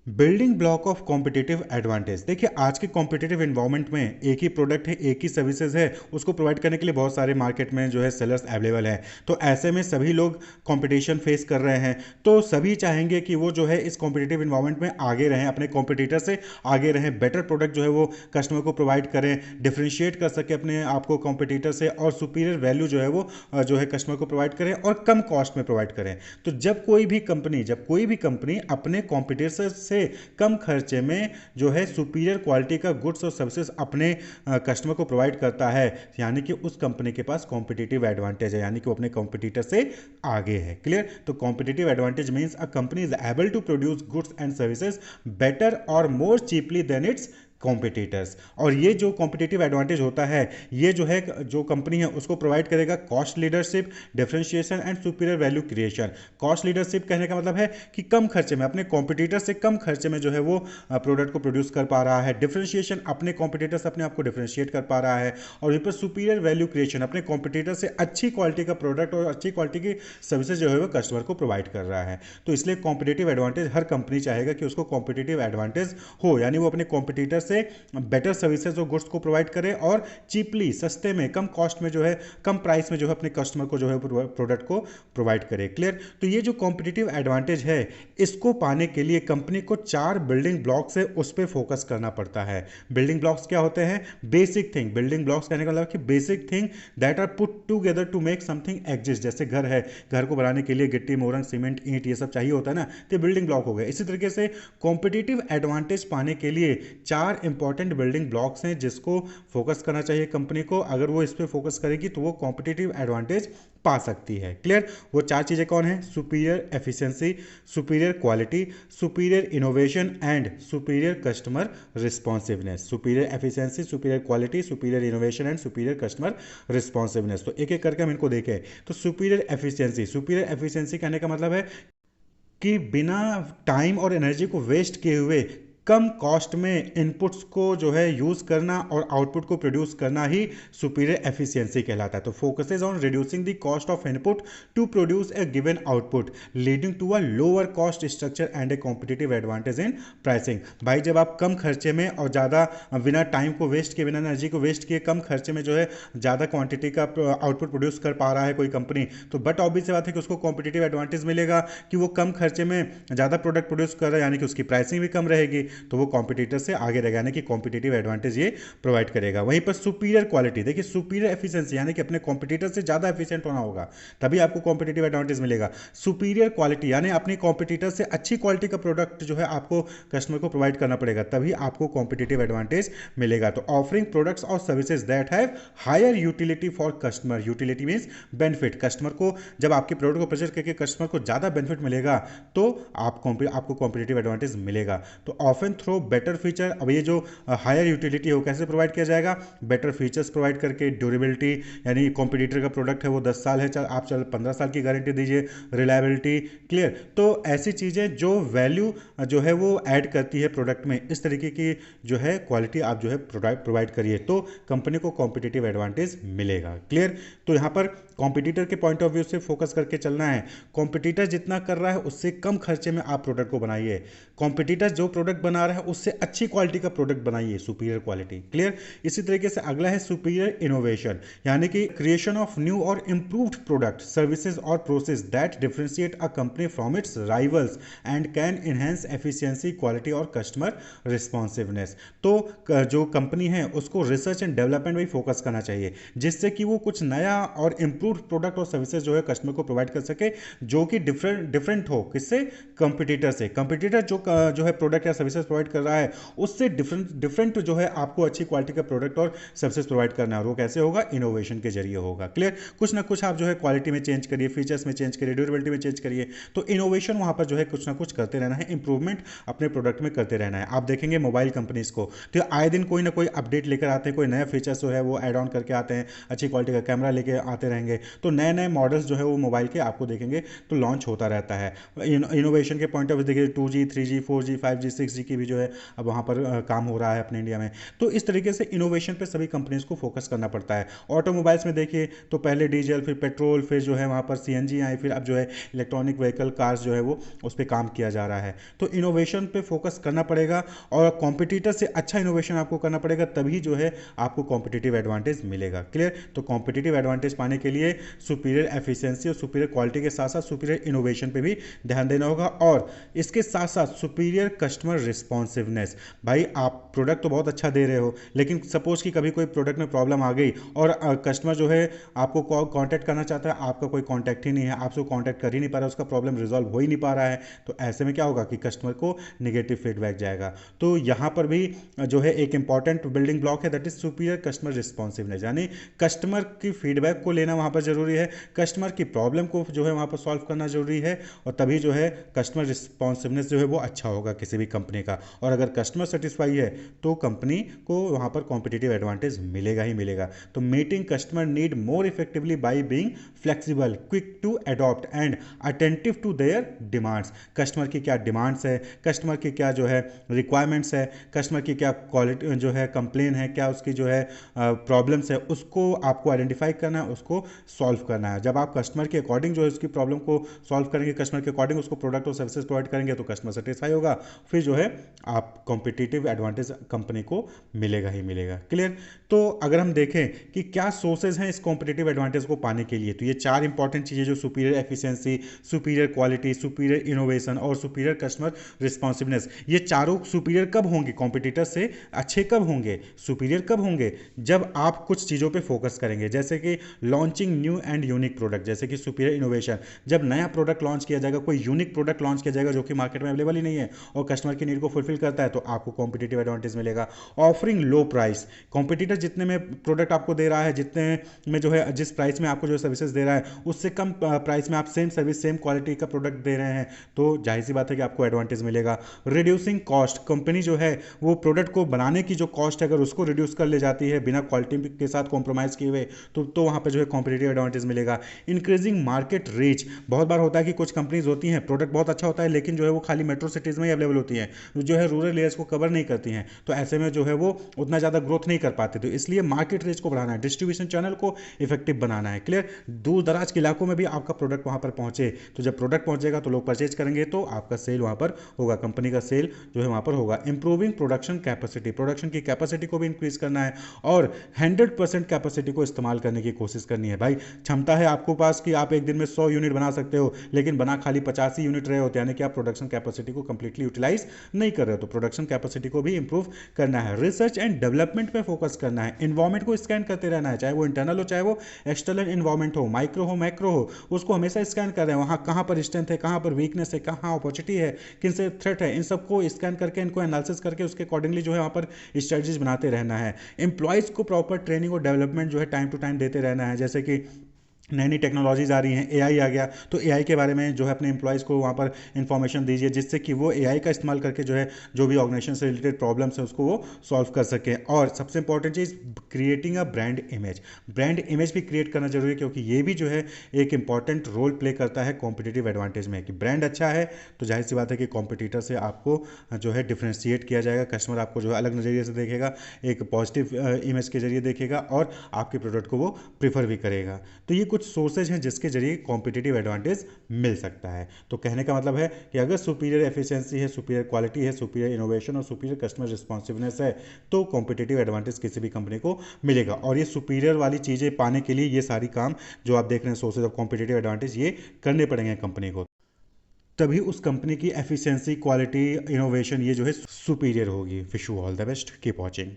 Building block of competitive advantage. देखिए आज के कॉम्पिटिटिव इन्वायरमेंट में एक ही प्रोडक्ट है, एक ही सर्विसेज है, उसको प्रोवाइड करने के लिए बहुत सारे मार्केट में जो है सेलर्स अवेलेबल हैं। तो ऐसे में सभी लोग कंपटीशन फेस कर रहे हैं, तो सभी चाहेंगे कि वो जो है इस कॉम्पिटिटिव इन्वायरमेंट में आगे रहें, अपने कॉम्पिटिटर से आगे रहें, बेटर प्रोडक्ट जो है वो कस्टमर को प्रोवाइड करें, डिफ्रेंशिएट कर सके अपने आप को कॉम्पिटिटर से, और सुपीरियर वैल्यू जो है वो जो है कस्टमर को प्रोवाइड करें और कम कॉस्ट में प्रोवाइड करें। तो जब कोई भी कंपनी अपने कॉम्पिटिटर से कम खर्चे में जो है सुपीरियर क्वालिटी का गुड्स और सर्विसेज अपने कस्टमर को प्रोवाइड करता है, यानी कि उस कंपनी के पास कॉम्पिटिटिव एडवांटेज है, यानी कि वो अपने कॉम्पिटिटर से आगे है। क्लियर? तो competitive advantage means a company is able to produce goods and services better और more cheaply than its competitors. और ये जो कॉम्पिटिटिव एडवांटेज होता है, ये जो है जो कंपनी है उसको प्रोवाइड करेगा cost leadership, differentiation and superior value creation. Cost leadership कहने का मतलब है कि कम खर्चे में, अपने कॉम्पिटिटर से कम खर्चे में जो है वो प्रोडक्ट को प्रोड्यूस कर पा रहा है। डिफरेंशिएशन, अपने कॉम्पिटिटर से अपने आप को डिफरेंशिएट कर पा रहा है। और वहीं पर सुपीरियर वैल्यू क्रिएशन, अपने कॉम्पिटिटर से अच्छी क्वालिटी का प्रोडक्ट और अच्छी क्वालिटी की सर्विसेज जो है वो कस्टमर को प्रोवाइड कर रहा है। तो इसलिए कॉम्पिटिटिव एडवांटेज हर कंपनी चाहेगा कि उसको कॉम्पिटिटिव एडवांटेज हो, यानी वो अपने कॉम्पिटिटर से बेटर सर्विसेज और गुड्स को प्रोवाइड करे और चीपली, सस्ते में, कम कॉस्ट में जो है, कम प्राइस में जो है अपने कस्टमर को जो है प्रोडक्ट को प्रोवाइड करे। क्लियर? तो ये जो कॉम्पिटिटिव एडवांटेज है, इसको पाने के लिए कंपनी को 4 बिल्डिंग ब्लॉक्स है उस पर फोकस करना पड़ता है। बिल्डिंग ब्लॉक्स क्या होते हैं? Basic thing. बिल्डिंग ब्लॉक्स कहने का मतलब कि basic thing that are put together to make something exist. जैसे घर है, घर को बनाने के लिए गिट्टी, मोरंग, सीमेंट, ईंट ये सब चाहिए होता है ना, तो बिल्डिंग ब्लॉक हो गए। इसी तरीके से कॉम्पिटिटिव एडवांटेज पाने के लिए 4 इंपॉर्टेंट बिल्डिंग ब्लॉक्स हैं जिसको फोकस करना चाहिए कंपनी को। अगर वो इस पर फोकस करेगी तो वो कॉम्पिटिटिव एडवांटेज पा सकती है। क्लियर? वो 4 चीजें कौन है? Superior efficiency, superior quality, superior innovation and superior customer responsiveness. Superior efficiency, superior quality, superior innovation and superior customer responsiveness. तो एक एक करके हम इनको देखें। तो सुपीरियर एफिशिएंसी, सुपीरियर एफिशिएंसी कहने का मतलब है कि बिना टाइम और एनर्जी को वेस्ट किए हुए कम कॉस्ट में इनपुट्स को जो है यूज करना और आउटपुट को प्रोड्यूस करना ही सुपीरियर एफिशिएंसी कहलाता है। तो focuses on reducing the cost of input to produce a given output leading to a lower cost structure and a competitive advantage in pricing. भाई जब आप कम खर्चे में और ज़्यादा, बिना टाइम को वेस्ट किए, बिना एनर्जी को वेस्ट किए, कम खर्चे में जो है ज़्यादा क्वांटिटी का आउटपुट प्रोड्यूस कर पा रहा है कोई कंपनी, तो बट ऑब्वियस बात है कि उसको कॉम्पिटिटिव एडवांटेज मिलेगा कि वो कम खर्चे में ज़्यादा प्रोडक्ट प्रोड्यूस कर रहा है, यानी कि उसकी प्राइसिंग भी कम रहेगी, तो वो कॉम्पिटिटर से आगे रहेगा, यानी कि कॉम्पिटिटिव एडवांटेज ये प्रोवाइड करेगा। वहीं पर सुपीरियर क्वालिटी, देखिए सुपीरियर एफिशिएंसी यानी कि अपने कॉम्पिटिटर से ज़्यादा एफिशिएंट होना होगा, तभी आपको कॉम्पिटिटिव एडवांटेज मिलेगा। सुपीरियर क्वालिटी यानी अपनी कॉम्पिटिटर से अच्छी क्वालिटी का प्रोडक्ट जो है आपको कस्टमर को प्रोवाइड करना पड़ेगा, तभी आपको कॉम्पिटिटिव एडवांटेज मिलेगा। तो ऑफरिंग प्रोडक्ट्स और services that have higher utility for customer. Utility means benefit. Customer को जब आपके प्रोडक्ट को परचेज करके कस्टमर को ज़्यादा बेनिफिट मिलेगा तो आपको कॉम्पिटिटिव एडवांटेज मिलेगा। तो ऑफन थ्रो बेटर फीचर। अब ये जो हायर यूटिलिटी है वो कैसे प्रोवाइड किया जाएगा? बेटर फीचर्स प्रोवाइड करके, ड्यूरेबिलिटी यानी कॉम्पिटिटर का प्रोडक्ट है वो 10 साल है, आप 15 साल की गारंटी दीजिए, रिलायबिलिटी। क्लियर? तो ऐसी चीज़ें जो वैल्यू जो है वो ऐड करती है प्रोडक्ट में, इस तरीके की जो है क्वालिटी आप जो है प्रोवाइड करिए तो कंपनी को कॉम्पिटिटिव एडवांटेज मिलेगा। क्लियर? तो यहाँ पर कॉम्पिटिटर के पॉइंट ऑफ व्यू से फोकस करके चलना है। कॉम्पिटिटर जितना कर रहा है उससे कम खर्चे में आप प्रोडक्ट को बनाइए। कॉम्पिटिटर जो प्रोडक्ट बना रहा है उससे अच्छी क्वालिटी का प्रोडक्ट बनाइए, सुपीरियर क्वालिटी। क्लियर? इसी तरीके से अगला है सुपीरियर इनोवेशन, यानी कि क्रिएशन ऑफ न्यू और इंप्रूव्ड प्रोडक्ट, सर्विसेज और process that differentiate a company from its rivals and can enhance efficiency, quality और कस्टमर रिस्पॉन्सिवनेस। तो जो कंपनी है उसको रिसर्च एंड डेवलपमेंट में फोकस करना चाहिए, जिससे कि वो कुछ नया और इंप्रूव्ड प्रोडक्ट और सर्विसेज जो है कस्टमर को प्रोवाइड कर सके, जो कि डिफरेंट हो। किससे? कंपटीटर से। कंपटीटर जो है प्रोडक्ट या सर्विसेज प्रोवाइड कर रहा है उससे डिफरेंट जो है आपको अच्छी क्वालिटी का प्रोडक्ट और सर्विसेज प्रोवाइड करना है, और वो कैसे होगा? इनोवेशन के जरिए होगा। क्लियर? कुछ ना कुछ आप जो है क्वालिटी में चेंज करिए, फीचर्स में चेंज करिए, ड्यूरेबिलिटी में चेंज करिए। तो इनोवेशन वहां पर जो है कुछ ना कुछ करते रहना है, इंप्रूवमेंट अपने प्रोडक्ट में करते रहना है। आप देखेंगे मोबाइल कंपनीज को तो आए दिन कोई ना कोई अपडेट लेकर आते हैं, कोई नया फीचर्स जो है वो एड ऑन करके आते हैं, अच्छी क्वालिटी का कैमरा लेके आते रहेंगे, करेंगे, तो नए नए मॉडल्स जो है वो मोबाइल के आपको देखेंगे तो लॉन्च होता रहता है। इनोवेशन के पॉइंट ऑफ व्यू देखिए 2G 3G 4G 5G 6G की भी जो है अब वहाँ पर काम हो रहा है अपने इंडिया में। तो इस तरीके से इनोवेशन पे सभी कंपनीज को फोकस करना पड़ता है। ऑटोमोबाइल्स में देखिए तो पहले डीजल, फिर पेट्रोल, फिर जो है वहाँ पर CNG आई, फिर अब जो है इलेक्ट्रॉनिक व्हीकल कार्स जो है वो उस पर काम किया जा रहा है। तो इनोवेशन पे फोकस करना पड़ेगा और कॉम्पिटिटर से अच्छा इनोवेशन आपको करना पड़ेगा, तभी जो है आपको कॉम्पिटिटिव एडवांटेज मिलेगा। क्लियर? तो कॉम्पिटिटिव एडवांटेज पाने के लिए सुपीरियर एफिशिएंसी और सुपीरियर क्वालिटी के साथ साथ सुपीरियर इनोवेशन पे भी ध्यान देना होगा, और इसके साथ साथ सुपीरियर कस्टमर रिस्पॉन्सिवनेस। भाई आप प्रोडक्ट तो बहुत अच्छा दे रहे हो, लेकिन सपोज कि कभी कोई प्रोडक्ट में प्रॉब्लम आ गई और कस्टमर जो है आपको कांटेक्ट करना चाहता है, आपका कोई कांटेक्ट ही नहीं है, आपसे कांटेक्ट कर ही नहीं पा रहा, उसका प्रॉब्लम रिजॉल्व हो ही नहीं पा रहा है, तो ऐसे में क्या होगा कि कस्टमर को नेगेटिव फीडबैक जाएगा। तो यहाँ पर भी जो है एक इंपॉर्टेंट बिल्डिंग ब्लॉक है, that is superior customer responsiveness, यानी कस्टमर की फीडबैक को लेना वहाँ पर जरूरी है, कस्टमर की प्रॉब्लम को जो है वहाँ पर सॉल्व करना जरूरी है, और तभी जो है कस्टमर रिस्पॉन्सिवनेस जो है वो अच्छा होगा किसी भी कंपनी का। और अगर कस्टमर सेटिस्फाई है तो कंपनी को वहाँ पर कॉम्पिटिटिव एडवांटेज मिलेगा ही मिलेगा। तो meeting customer need more effectively by being flexible, quick to adopt and attentive to their demands. Customer की क्या डिमांड्स है, कस्टमर की क्या जो है रिक्वायरमेंट्स है, कस्टमर की क्या क्वालिटी जो है कंप्लेन है, क्या उसकी जो है प्रॉब्लम्स है, उसको आपको आइडेंटिफाई करना है, उसको सॉल्व करना है। जब आप कस्टमर के अकॉर्डिंग जो है उसकी प्रॉब्लम को सॉल्व करेंगे, कस्टमर के अकॉर्डिंग उसको प्रोडक्ट और सर्विसेज प्रोवाइड करेंगे, तो कस्टमर सेटिस्फाई होगा, फिर जो है आप कॉम्पिटिटिव एडवांटेज कंपनी को मिलेगा ही मिलेगा। क्लियर? तो अगर हम देखें कि क्या सोर्सेज हैं इस कॉम्पिटिटिव एडवांटेज को पाने के लिए, तो ये चार इंपॉर्टेंट चीजें जो superior efficiency, superior quality, superior innovation और सुपीरियर कस्टमर रिस्पॉन्सिवनेस, ये चारों सुपीरियर कब होंगे कॉम्पिटिटर से, अच्छे कब होंगे, सुपीरियर कब होंगे, जब आप कुछ चीज़ों पे फोकस करेंगे, जैसे कि launching new and unique product, जैसे कि सुपीरियर इनोवेशन, जब नया प्रोडक्ट लॉन्च किया जाएगा, कोई यूनिक प्रोडक्ट लॉन्च किया जाएगा जो कि मार्केट में अवेलेबल ही नहीं है और कस्टमर की नीड को फुलफिल करता है, तो आपको कॉम्पिटिटिव एडवांटेज मिलेगा। ऑफरिंग लो प्राइस, कॉम्पिटिटर जितने में प्रोडक्ट आपको दे रहा है, जितने में जो है जिस प्राइस में आपको जो सर्विसेज दे रहा है, उससे कम प्राइस में आप सेम सर्विस सेम क्वालिटी का प्रोडक्ट दे रहे हैं, तो जाहिर सी बात है कि आपको एडवांटेज मिलेगा। रिड्यूसिंग कॉस्ट, कंपनी जो है वो प्रोडक्ट को बनाने की जो कॉस्ट है अगर उसको रिड्यूस कर ले जाती है बिना क्वालिटी के साथ कॉम्प्रोमाइज़ किए हुए, तो वहाँ पे जो है कॉम्पिटिटिव एडवांटेज मिलेगा। इंक्रीजिंग मार्केट रीच, बहुत बार होता है कि कुछ कंपनीज होती हैं प्रोडक्ट बहुत अच्छा होता है लेकिन जो है वो खाली मेट्रो सिटीज़ में ही अवेलेबल होती हैं, जो है रूरल एरियाज को कवर नहीं करती हैं, तो ऐसे में जो है वो उतना ज़्यादा ग्रोथ नहीं कर पाते, तो इसलिए मार्केट रीच को बढ़ाना है, डिस्ट्रीब्यूशन चैनल को इफेक्टिव बनाना है। क्लियर? दूर दराज के इलाकों में भी आपका प्रोडक्ट वहाँ पर पहुँचे, तो जब प्रोडक्ट पहुँचेगा तो लोग परचेज करेंगे, तो आपका सेल वहाँ पर होगा, कंपनी का सेल जो है वहाँ पर होगा। इंप्रूविंग प्रोडक्शन कैपेसिटी, प्रोडक्शन की कैपेसिटी को भी इंक्रीज करना है और 100% कैपेसिटी को इस्तेमाल करने की कोशिश करनी है। भाई क्षमता है आपको पास कि आप एक दिन में 100 यूनिट बना सकते हो, लेकिन बना खाली 50 ही यूनिट रहे होते हैं, यानी कि आप प्रोडक्शन कैपेसिटी को कंप्लीटली यूटिलाइज नहीं कर रहे हो, तो प्रोडक्शन कैपेसिटी को भी इंप्रूव करना है। रिसर्च एंड डेवलपमेंट पे फोकस करना है, इन्वायरमेंट को स्कैन करते रहना है, चाहे वो इंटरनल हो चाहे वो एक्सटर्नल इन्वायरमेंट हो, माइक्रो हो मैक्रो हो, उसको हमेशा स्कैन कर रहे हैं, वहाँ कहाँ पर स्ट्रेंथ है, कहाँ पर वीकनेस है, कहाँ अपॉर्चुनिटी है, किन से थ्रेट है, इन सबको स्कैन करके इनको एनालिसिस करके उसके अकॉर्डिंगली जो है वहाँ पर स्ट्रेटजीज बनाते रहना है। एम्प्लॉयज़ को प्रॉपर ट्रेनिंग और डेवलपमेंट जो है टाइम टू टाइम देते रहना है, जैसे कि नई नई टेक्नोलॉजीज आ रही हैं, एआई आ गया, तो एआई के बारे में जो है अपने एम्प्लॉयज़ को वहाँ पर इन्फॉर्मेशन दीजिए, जिससे कि वो एआई का इस्तेमाल करके जो है जो भी ऑर्गेनाइजेशन से रिलेटेड प्रॉब्लम्स है उसको वो सॉल्व कर सकें। और सबसे important cheese creating a brand image, brand image भी क्रिएट करना जरूरी है, क्योंकि ये भी जो है एक इंपॉर्टेंट रोल प्ले करता है कॉम्पिटिटिव एडवांटेज में, कि ब्रांड अच्छा है तो जाहिर सी बात है कि कॉम्पिटिटर से आपको जो है डिफ्रेंशिएट किया जाएगा, कस्टमर आपको जो है अलग नज़रिए से देखेगा, एक पॉजिटिव इमेज के जरिए देखेगा और आपके प्रोडक्ट को वो प्रीफर भी करेगा। तो ये कुछ सोर्सेज हैं जिसके जरिए कॉम्पिटिटिव एडवांटेज मिल सकता है। तो कहने का मतलब है कि अगर सुपीरियर एफिशिएंसी है, सुपीरियर क्वालिटी है, सुपीरियर इनोवेशन और सुपीरियर कस्टमर रिस्पॉन्सिवनेस है, तो कॉम्पिटिटिव एडवांटेज किसी भी कंपनी को मिलेगा। और ये सुपीरियर वाली चीज़ें पाने के लिए ये सारी काम जो आप देख रहे हैं सोर्सेज ऑफ कॉम्पिटिटिव एडवांटेज, ये करने पड़ेंगे कंपनी को, तभी उस कंपनी की एफिशिएंसी, क्वालिटी, इनोवेशन ये जो है सुपीरियर होगी। Wish you all the best, keep watching.